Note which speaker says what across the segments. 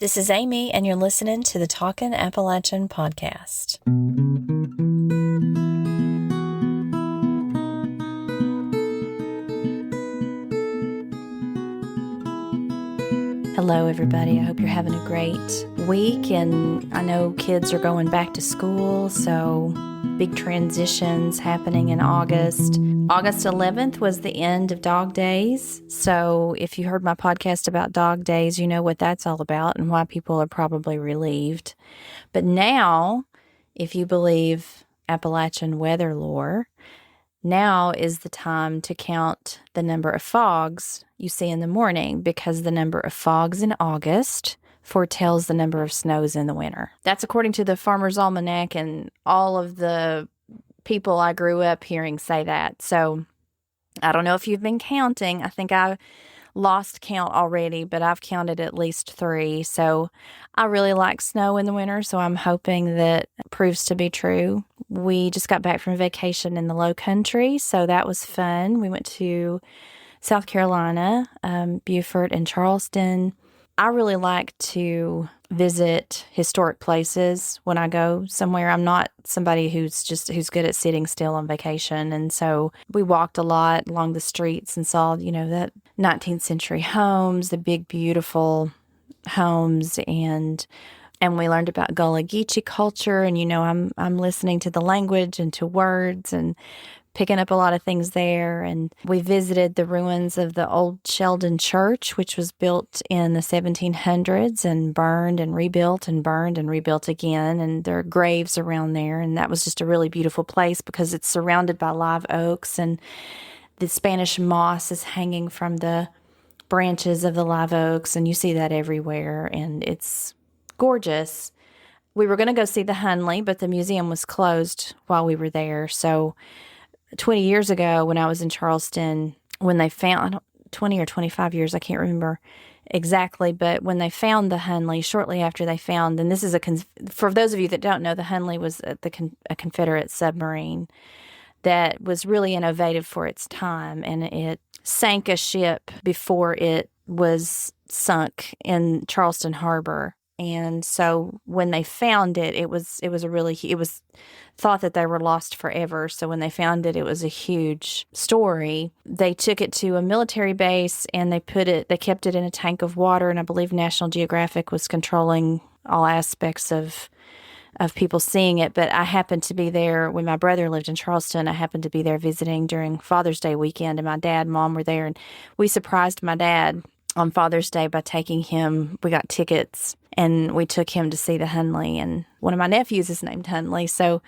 Speaker 1: This is Amy, and you're listening to the Talkin' Appalachian podcast. Hello, everybody. I hope you're having a great week, and I know kids are going back to school, so big transitions happening in August. August 11th was the end of Dog Days, so if you heard my podcast about Dog Days, you know what that's all about and why people are probably relieved. But now, if you believe Appalachian weather lore, now is the time to count the number of fogs you see in the morning, because the number of fogs in August foretells the number of snows in the winter. That's according to the Farmer's Almanac, and all of the people I grew up hearing say that. So I don't know if you've been counting. I think I lost count already, but I've counted at least 3. So I really like snow in the winter, so I'm hoping that proves to be true. We just got back from vacation in the Low Country, so that was fun. We went to South Carolina, Beaufort and Charleston. I really like to visit historic places when I go somewhere. I'm not somebody who's good at sitting still on vacation. And so we walked a lot along the streets and saw, that 19th century homes, the big, beautiful homes, and we learned about Gullah-Geechee culture. And, I'm listening to the language and to words and picking up a lot of things there. And we visited the ruins of the old Sheldon Church, which was built in the 1700s and burned and rebuilt again. And there are graves around there. And that was just a really beautiful place because it's surrounded by live oaks, and the Spanish moss is hanging from the branches of the live oaks. And you see that everywhere. And it's gorgeous. We were going to go see the Hunley, but the museum was closed while we were there. So 20 years ago when I was in Charleston, when they found, 20 or 25 years, I can't remember exactly, but when they found the Hunley, shortly after they found, and this is for those of you that don't know, the Hunley was a Confederate submarine that was really innovative for its time, and it sank a ship before it was sunk in Charleston Harbor. And so when they found it, it was thought that they were lost forever. So when they found it, it was a huge story. They took it to a military base and they kept it in a tank of water. And I believe National Geographic was controlling all aspects of people seeing it. But I happened to be there when my brother lived in Charleston. I happened to be there visiting during Father's Day weekend, and my dad and mom were there, and we surprised my dad on Father's Day by taking him. We got tickets and we took him to see the Hunley, and one of my nephews is named Hunley. So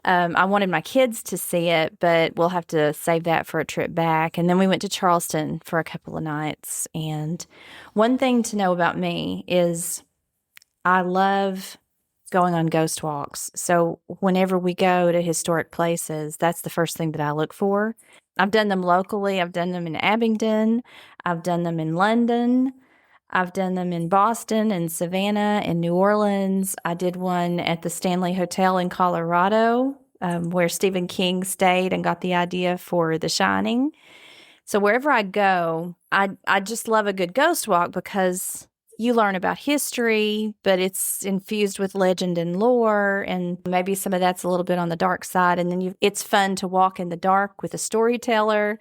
Speaker 1: I wanted my kids to see it, but we'll have to save that for a trip back. And then we went to Charleston for a couple of nights. And one thing to know about me is I love going on ghost walks. So whenever we go to historic places, that's the first thing that I look for. I've done them locally. I've done them in Abingdon. I've done them in London. I've done them in Boston and Savannah and New Orleans. I did one at the Stanley Hotel in Colorado, where Stephen King stayed and got the idea for The Shining. So wherever I go, I just love a good ghost walk because you learn about history, but it's infused with legend and lore, and maybe some of that's a little bit on the dark side. And then it's fun to walk in the dark with a storyteller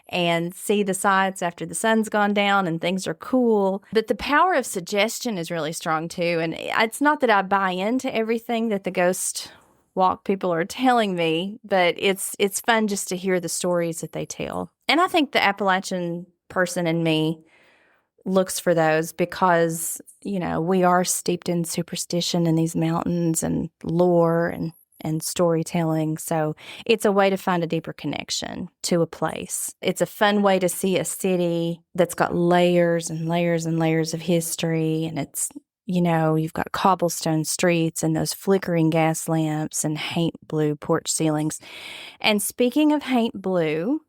Speaker 1: and see the sights after the sun's gone down and things are cool. But the power of suggestion is really strong too. And it's not that I buy into everything that the ghost walk people are telling me, but it's fun just to hear the stories that they tell. And I think the Appalachian person in me looks for those because, we are steeped in superstition in these mountains and lore and storytelling. So it's a way to find a deeper connection to a place. It's a fun way to see a city that's got layers and layers and layers of history. And it's, you've got cobblestone streets and those flickering gas lamps and Haint blue porch ceilings. And speaking of Haint blue,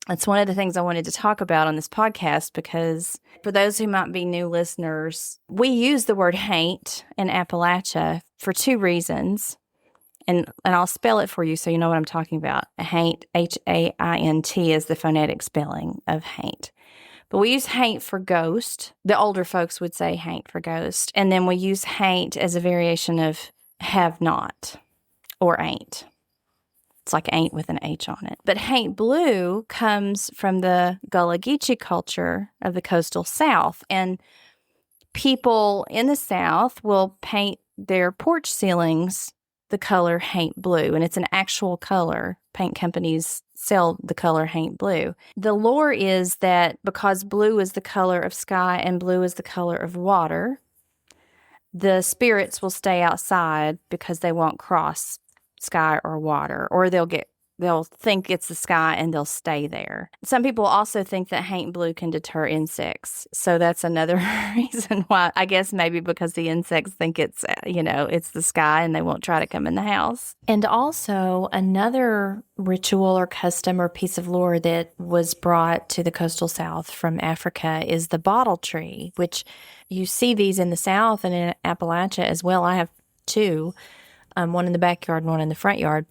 Speaker 1: that's one of the things I wanted to talk about on this podcast, because for those who might be new listeners, we use the word Haint in Appalachia for 2 reasons. And I'll spell it for you so you know what I'm talking about. Haint, Haint, is the phonetic spelling of Haint. But we use haint for ghost. The older folks would say haint for ghost. And then we use haint as a variation of have not or ain't. It's like ain't with an H on it. But haint blue comes from the Gullah-Geechee culture of the coastal South. And people in the South will paint their porch ceilings the color haint blue, and it's an actual color. Paint companies sell the color haint blue. The lore is that because blue is the color of sky and blue is the color of water, the spirits will stay outside because they won't cross sky or water, or they'll think it's the sky and they'll stay there. Some people also think that haint blue can deter insects. So that's another reason why, I guess maybe because the insects think it's, it's the sky and they won't try to come in the house. And also another ritual or custom or piece of lore that was brought to the coastal South from Africa is the bottle tree, which you see these in the South and in Appalachia as well. I have two, one in the backyard and one in the front yard.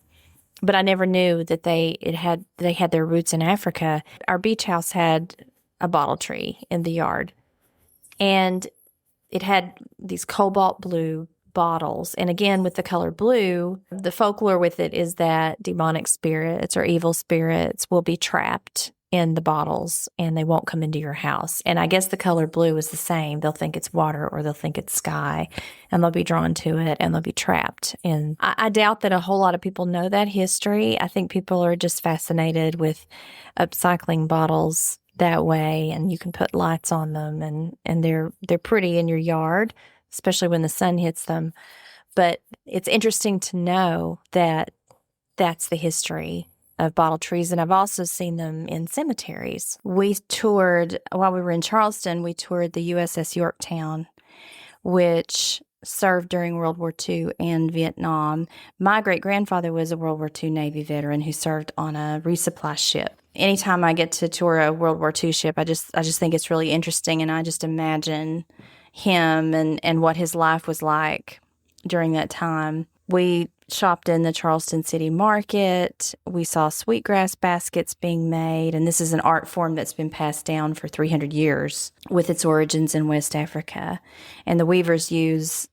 Speaker 1: But I never knew that they had their roots in Africa. Our beach house had a bottle tree in the yard, and it had these cobalt blue bottles. And again, with the color blue, the folklore with it is that demonic spirits or evil spirits will be trapped in the bottles and they won't come into your house. And I guess the color blue is the same. They'll think it's water or they'll think it's sky, and they'll be drawn to it and they'll be trapped. And I doubt that a whole lot of people know that history. I think people are just fascinated with upcycling bottles that way, and you can put lights on them and they're pretty in your yard, especially when the sun hits them. But it's interesting to know that that's the history of bottle trees, and I've also seen them in cemeteries. We toured, while we were in Charleston, we toured the USS Yorktown, which served during World War II and Vietnam. My great-grandfather was a World War II Navy veteran who served on a resupply ship. Anytime I get to tour a World War II ship, I just think it's really interesting, and I just imagine him and what his life was like during that time. We shopped in the Charleston City Market. We saw sweetgrass baskets being made, and this is an art form that's been passed down for 300 years with its origins in West Africa. And the weavers use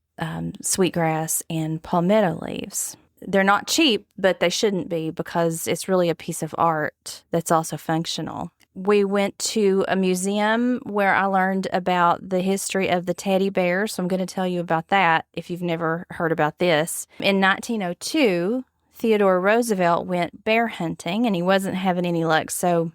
Speaker 1: sweetgrass and palmetto leaves. They're not cheap, but they shouldn't be because it's really a piece of art that's also functional. We went to a museum where I learned about the history of the teddy bear, so I'm going to tell you about that if you've never heard about this. In 1902, Theodore Roosevelt went bear hunting, and he wasn't having any luck, so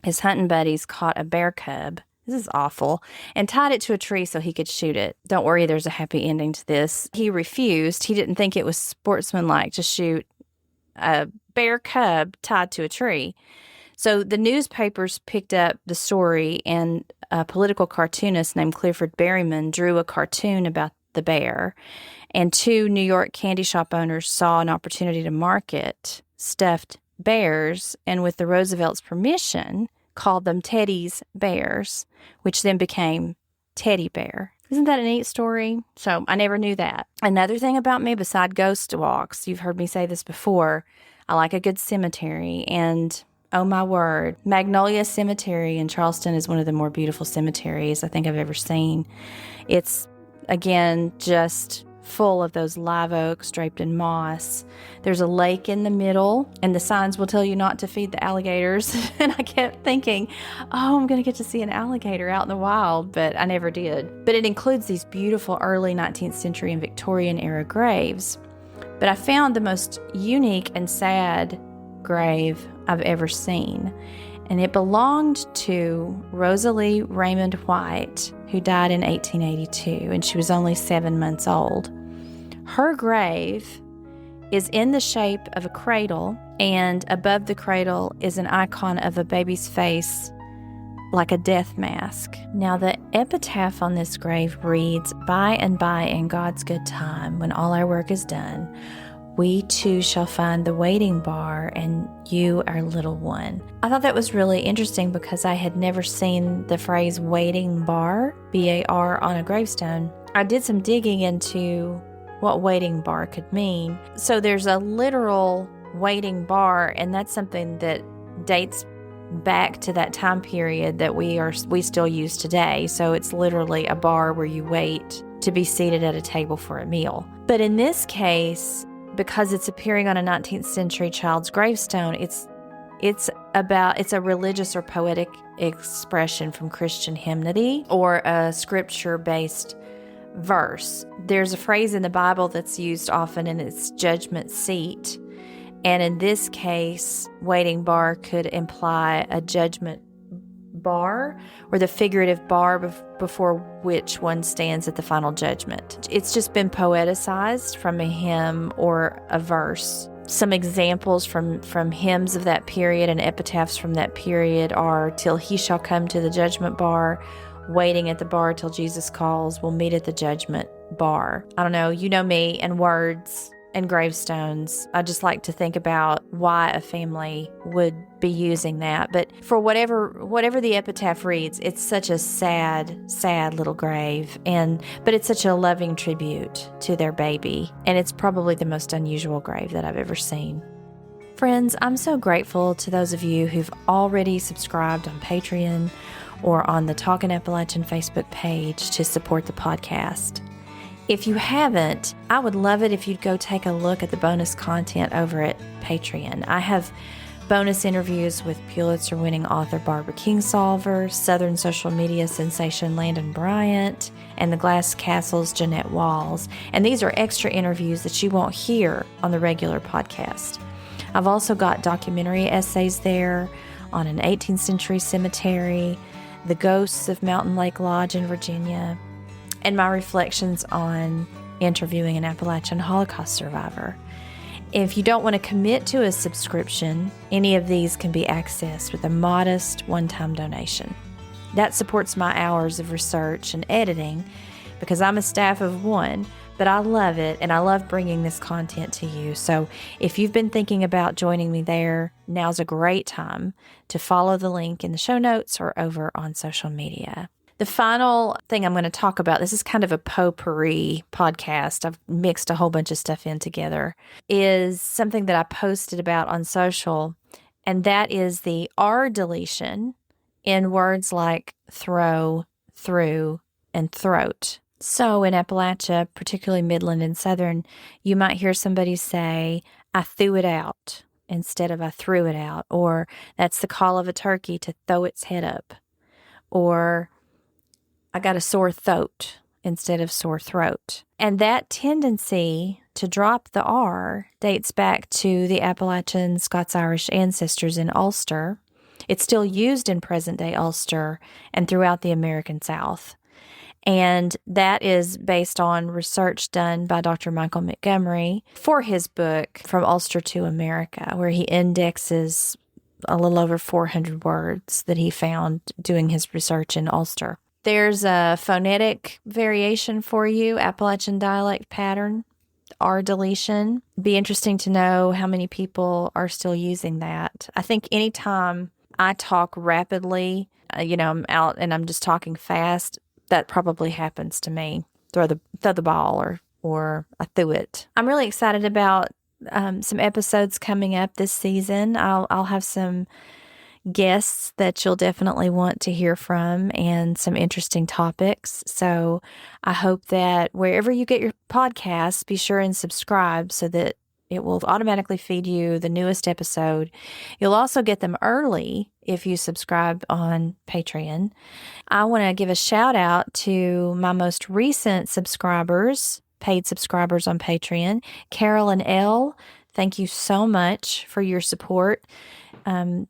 Speaker 1: his hunting buddies caught a bear cub. This is awful. And tied it to a tree so he could shoot it. Don't worry, there's a happy ending to this. He refused. He didn't think it was sportsmanlike to shoot a bear cub tied to a tree. So the newspapers picked up the story, and a political cartoonist named Clifford Berryman drew a cartoon about the bear. And two New York candy shop owners saw an opportunity to market stuffed bears, and with the Roosevelt's permission, called them Teddy's Bears, which then became Teddy Bear. Isn't that a neat story? So I never knew that. Another thing about me, beside ghost walks, you've heard me say this before, I like a good cemetery, and oh my word, Magnolia Cemetery in Charleston is one of the more beautiful cemeteries I think I've ever seen. It's, again, just full of those live oaks draped in moss. There's a lake in the middle, and the signs will tell you not to feed the alligators. And I kept thinking, oh, I'm going to get to see an alligator out in the wild, but I never did. But it includes these beautiful early 19th century and Victorian era graves. But I found the most unique and sad grave I've ever seen, and it belonged to Rosalie Raymond White, who died in 1882, and she was only 7 months old. Her grave is in the shape of a cradle, and above the cradle is an icon of a baby's face like a death mask. Now, the epitaph on this grave reads, "By and by in God's good time, when all our work is done, we too shall find the waiting bar, and you, our little one." I thought that was really interesting because I had never seen the phrase waiting bar, B-A-R, on a gravestone. I did some digging into what waiting bar could mean. So there's a literal waiting bar, and that's something that dates back to that time period that we still use today. So it's literally a bar where you wait to be seated at a table for a meal. But in this case, because it's appearing on a 19th century child's gravestone, it's a religious or poetic expression from Christian hymnody or a scripture-based verse. There's a phrase in the Bible that's used often, and it's judgment seat. And in this case, waiting bar could imply a judgment bar or the figurative bar before which one stands at the final judgment. It's just been poeticized from a hymn or a verse. Some examples from hymns of that period and epitaphs from that period are, "Till he shall come to the judgment bar, waiting at the bar till Jesus calls, we'll meet at the judgment bar." I don't know, you know me and words and gravestones. I just like to think about why a family would be using that. But for whatever the epitaph reads, it's such a sad, sad little grave. But it's such a loving tribute to their baby. And it's probably the most unusual grave that I've ever seen. Friends, I'm so grateful to those of you who've already subscribed on Patreon or on the Talkin' Appalachian Facebook page to support the podcast. If you haven't, I would love it if you'd go take a look at the bonus content over at Patreon. I have bonus interviews with Pulitzer-winning author Barbara Kingsolver, Southern social media sensation Landon Bryant, and the Glass Castle's Jeanette Walls. And these are extra interviews that you won't hear on the regular podcast. I've also got documentary essays there on an 18th century cemetery, the ghosts of Mountain Lake Lodge in Virginia, and my reflections on interviewing an Appalachian Holocaust survivor. If you don't want to commit to a subscription, any of these can be accessed with a modest one-time donation. That supports my hours of research and editing because I'm a staff of one, but I love it and I love bringing this content to you. So if you've been thinking about joining me there, now's a great time to follow the link in the show notes or over on social media. The final thing I'm going to talk about, this is kind of a potpourri podcast. I've mixed a whole bunch of stuff in together, is something that I posted about on social, and that is the r-deletion in words like throw, through, and throat. So in Appalachia, particularly Midland and Southern, you might hear somebody say, "I threw it out," instead of "I threw it out," or "That's the call of a turkey to throw its head up," or "I got a sore throat," instead of sore throat. And that tendency to drop the R dates back to the Appalachian Scots-Irish ancestors in Ulster. It's still used in present-day Ulster and throughout the American South. And that is based on research done by Dr. Michael Montgomery for his book, From Ulster to America, where he indexes a little over 400 words that he found doing his research in Ulster. There's a phonetic variation for you, Appalachian dialect pattern, r-deletion. Be interesting to know how many people are still using that. I think anytime I talk rapidly, I'm out and I'm just talking fast, that probably happens to me. Throw the ball or I threw it. I'm really excited about some episodes coming up this season. I'll have some guests that you'll definitely want to hear from and some interesting topics. So I hope that wherever you get your podcasts, be sure and subscribe so that it will automatically feed you the newest episode. You'll also get them early if you subscribe on Patreon. I want to give a shout out to my most recent subscribers, paid subscribers on Patreon, Carol and Elle. Thank you so much for your support.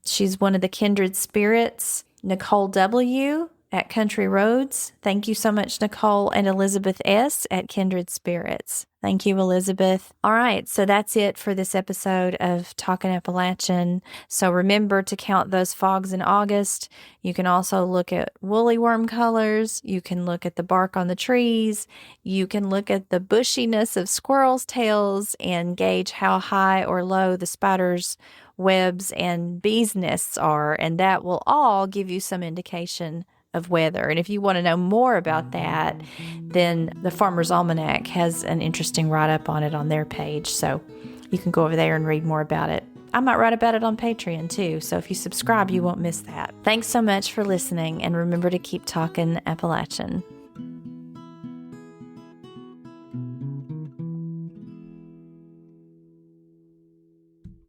Speaker 1: She's one of the kindred spirits. Nicole W. at Country Roads. Thank you so much, Nicole. And Elizabeth S. at Kindred Spirits. Thank you, Elizabeth. All right, so that's it for this episode of Talkin' Appalachian. So remember to count those fogs in August. You can also look at woolly worm colors. You can look at the bark on the trees. You can look at the bushiness of squirrels' tails and gauge how high or low the spiders' webs and bees' nests are. And that will all give you some indication of weather. And if you want to know more about that, then the Farmer's Almanac has an interesting write-up on it on their page. So you can go over there and read more about it. I might write about it on Patreon too, so if you subscribe, you won't miss that. Thanks so much for listening, and remember to keep talking Appalachian.